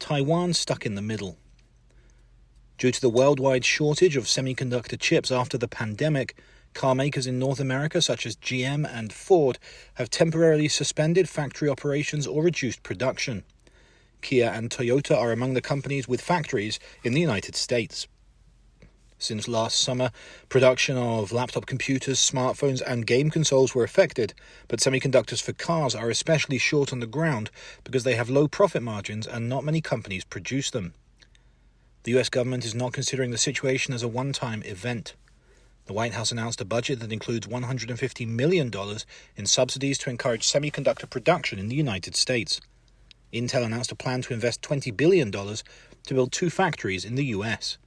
Taiwan stuck in the middle. Due to the worldwide shortage of semiconductor chips after the pandemic, car makers in North America such as GM and Ford have temporarily suspended factory operations or reduced production. Kia and Toyota are among the companies with factories in the United States. Since last summer, production of laptop computers, smartphones and game consoles were affected, but semiconductors for cars are especially short on the ground because they have low profit margins and not many companies produce them. The US government is not considering the situation as a one-time event. The White House announced a budget that includes $150 million in subsidies to encourage semiconductor production in the United States. Intel announced a plan to invest $20 billion to build 2 factories in the US.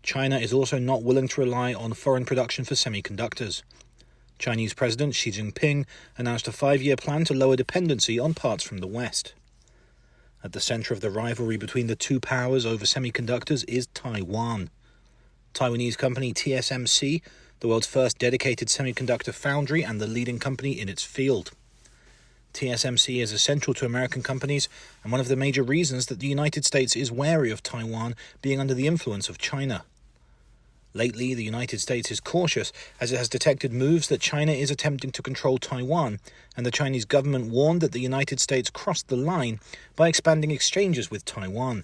China is also not willing to rely on foreign production for semiconductors. Chinese President Xi Jinping announced a 5-year plan to lower dependency on parts from the West. At the center of the rivalry between the 2 powers over semiconductors is Taiwan. Taiwanese company TSMC, the world's first dedicated semiconductor foundry and the leading company in its field. TSMC is essential to American companies and one of the major reasons that the United States is wary of Taiwan being under the influence of China. Lately, the United States is cautious as it has detected moves that China is attempting to control Taiwan, and the Chinese government warned that the United States crossed the line by expanding exchanges with Taiwan.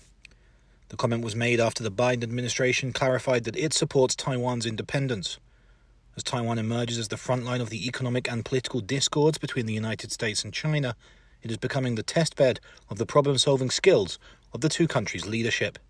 The comment was made after the Biden administration clarified that it supports Taiwan's independence. As Taiwan emerges as the front line of the economic and political discords between the United States and China, it is becoming the testbed of the problem-solving skills of the 2 countries' leadership.